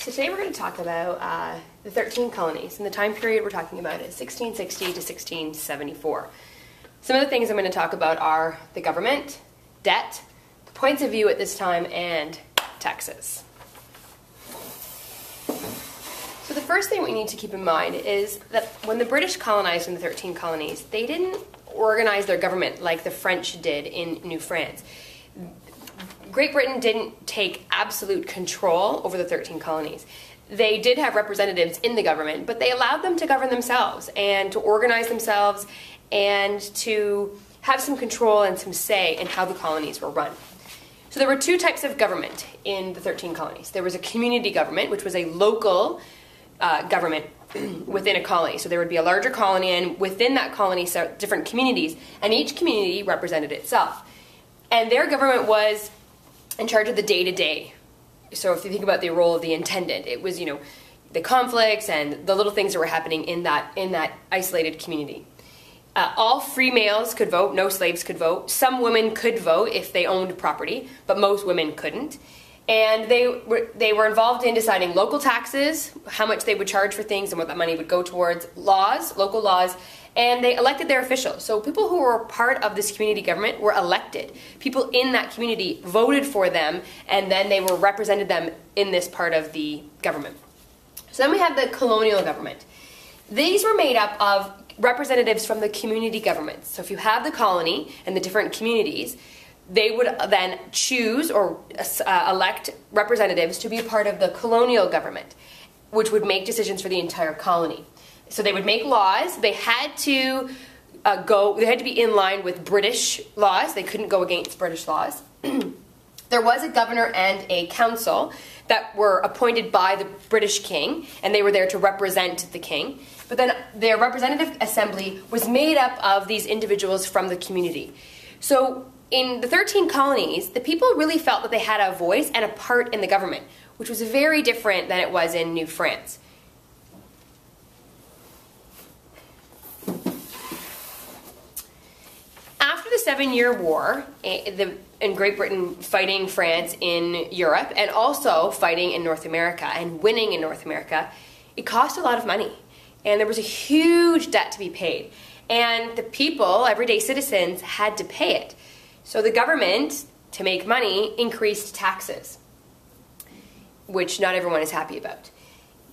So today we're going to talk about the 13 colonies, and the time period we're talking about is 1660 to 1674. Some of the things I'm going to talk about are the government, debt, the points of view at this time, and taxes. So the first thing we need to keep in mind is that when the British colonized in the 13 colonies, they didn't organize their government like the French did in New France. Great Britain didn't take absolute control over the 13 colonies. They did have representatives in the government, but they allowed them to govern themselves and to organize themselves and to have some control and some say in how the colonies were run. So there were two types of government in the 13 colonies. There was a community government, which was a local government within a colony. So there would be a larger colony, and within that colony, so different communities, and each community represented itself. And their government was in charge of the day-to-day. So if you think about the role of the intendant, it was, the conflicts and the little things that were happening in that isolated community. All free males could vote, no slaves could vote. Some women could vote if they owned property, but most women couldn't. And they were involved in deciding local taxes, how much they would charge for things and what that money would go towards, laws, local laws, and they elected their officials. So people who were part of this community government were elected. People in that community voted for them, and then they represented them in this part of the government. So then we have the colonial government. These were made up of representatives from the community governments. So if you have the colony and the different communities, they would then choose or elect representatives to be a part of the colonial government, which would make decisions for the entire colony. So they would make laws. They had to be in line with British laws. They couldn't go against British laws. There was a governor and a council that were appointed by the British king, and they were there to represent the king. But then their representative assembly was made up of these individuals from the community. So in the 13 colonies, the people really felt that they had a voice and a part in the government, which was very different than it was in New France. After the 7-Year War, in Great Britain fighting France in Europe and also fighting in North America and winning in North America, it cost a lot of money. And there was a huge debt to be paid. And the people, everyday citizens, had to pay it. So the government, to make money, increased taxes, which not everyone is happy about.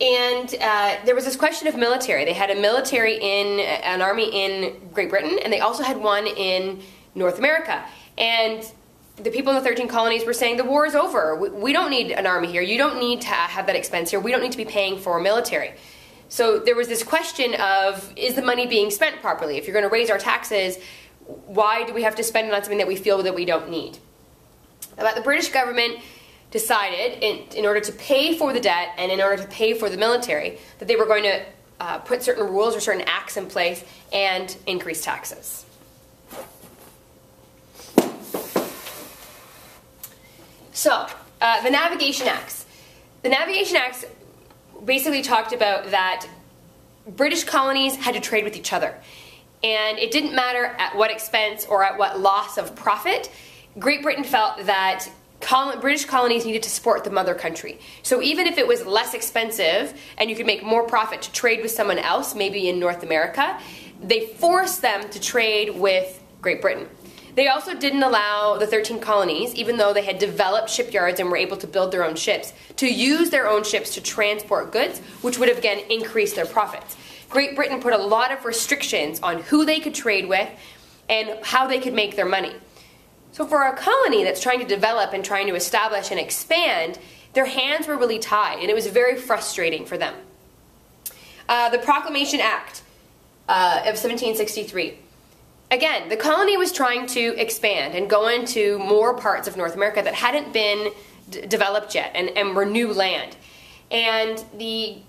And there was this question of military. They had an army in Great Britain, and they also had one in North America. And the people in the 13 colonies were saying, the war is over. We don't need an army here. You don't need to have that expense here. We don't need to be paying for military. So there was this question of, is the money being spent properly? If you're going to raise our taxes, why do we have to spend it on something that we feel that we don't need? But the British government decided, in order to pay for the debt and in order to pay for the military, that they were going to put certain rules or certain acts in place and increase taxes. So, the Navigation Acts. The Navigation Acts basically talked about that British colonies had to trade with each other. And it didn't matter at what expense or at what loss of profit. Great Britain felt that British colonies needed to support the mother country. So even if it was less expensive and you could make more profit to trade with someone else, maybe in North America, they forced them to trade with Great Britain. They also didn't allow the 13 colonies, even though they had developed shipyards and were able to build their own ships, to use their own ships to transport goods, which would have again increased their profits. Great Britain put a lot of restrictions on who they could trade with and how they could make their money. So for a colony that's trying to develop and trying to establish and expand, their hands were really tied, and it was very frustrating for them. The Proclamation Act of 1763. Again, the colony was trying to expand and go into more parts of North America that hadn't been developed yet and were new land. And the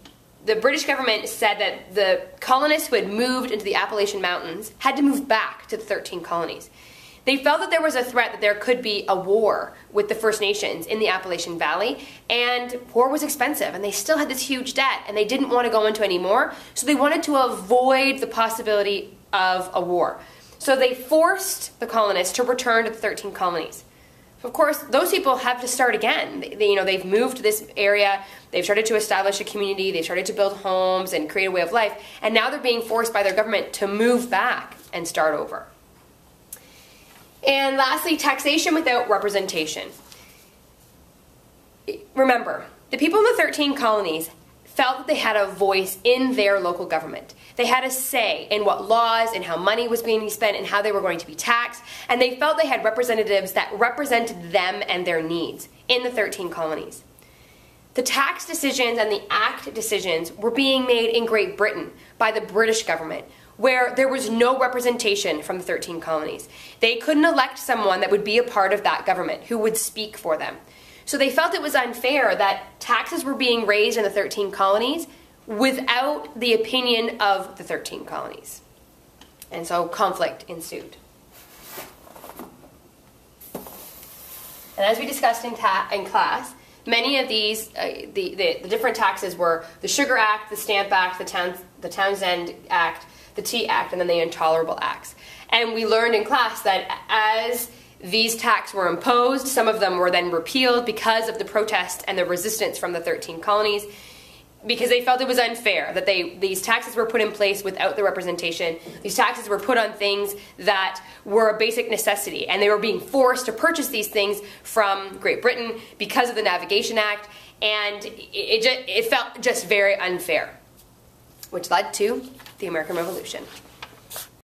British government said that the colonists who had moved into the Appalachian Mountains had to move back to the 13 colonies. They felt that there was a threat that there could be a war with the First Nations in the Appalachian Valley, and war was expensive, and they still had this huge debt, and they didn't want to go into any more, so they wanted to avoid the possibility of a war. So they forced the colonists to return to the 13 colonies. of course, those people have to start again. They've moved to this area, they've started to establish a community, they've started to build homes and create a way of life, and now they're being forced by their government to move back and start over. And lastly, taxation without representation. Remember, the people in the 13 colonies felt that they had a voice in their local government. They had a say in what laws and how money was being spent and how they were going to be taxed, and they felt they had representatives that represented them and their needs in the 13 colonies. The tax decisions and the act decisions were being made in Great Britain by the British government, where there was no representation from the 13 colonies. They couldn't elect someone that would be a part of that government who would speak for them. So they felt it was unfair that taxes were being raised in the 13 colonies without the opinion of the 13 colonies. And so conflict ensued. And as we discussed in class, many of these, the different taxes were the Sugar Act, the Stamp Act, the Townsend Act, the Tea Act, and then the Intolerable Acts. And we learned in class that as these taxes were imposed, some of them were then repealed because of the protests and the resistance from the 13 colonies, because they felt it was unfair that these taxes were put in place without the representation. These taxes were put on things that were a basic necessity, and they were being forced to purchase these things from Great Britain because of the Navigation Act, and it felt just very unfair, which led to the American Revolution.